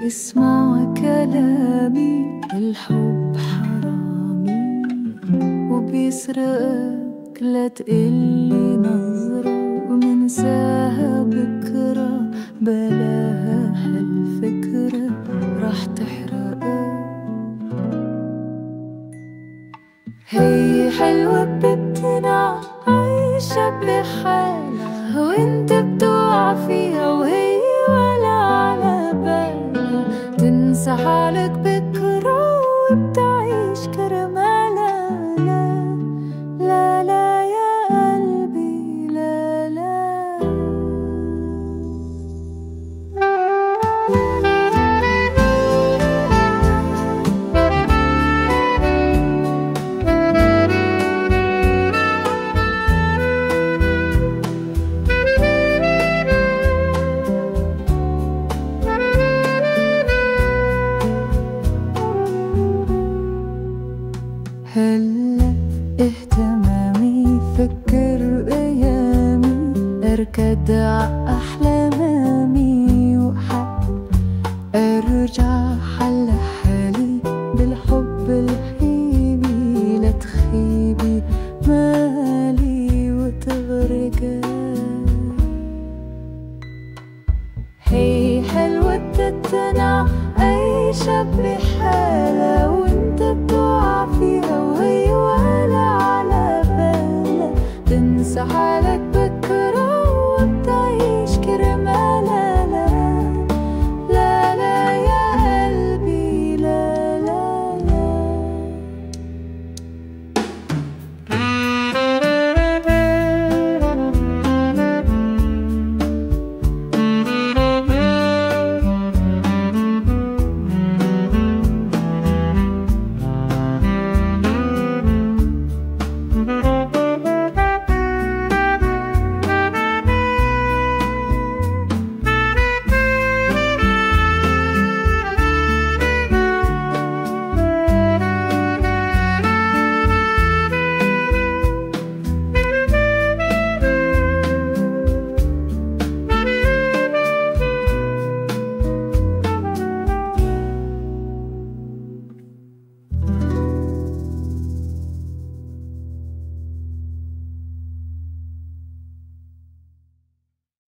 اسمع كلامي، الحب حرامي وبيسرقك، لا تقلي نظرة ومنساها بكرة، بلاها هالفكرة راح تحرقك. هي حلوة بتنع عايشة بحالها، وانت بتوقع فيها وهي ولا على بالها، تنسى حالك بكرة وبتعيش كرمالها. لا لا لا يا قلبي، لا لا. هلا اهتمامي، فكر ايامي، اركض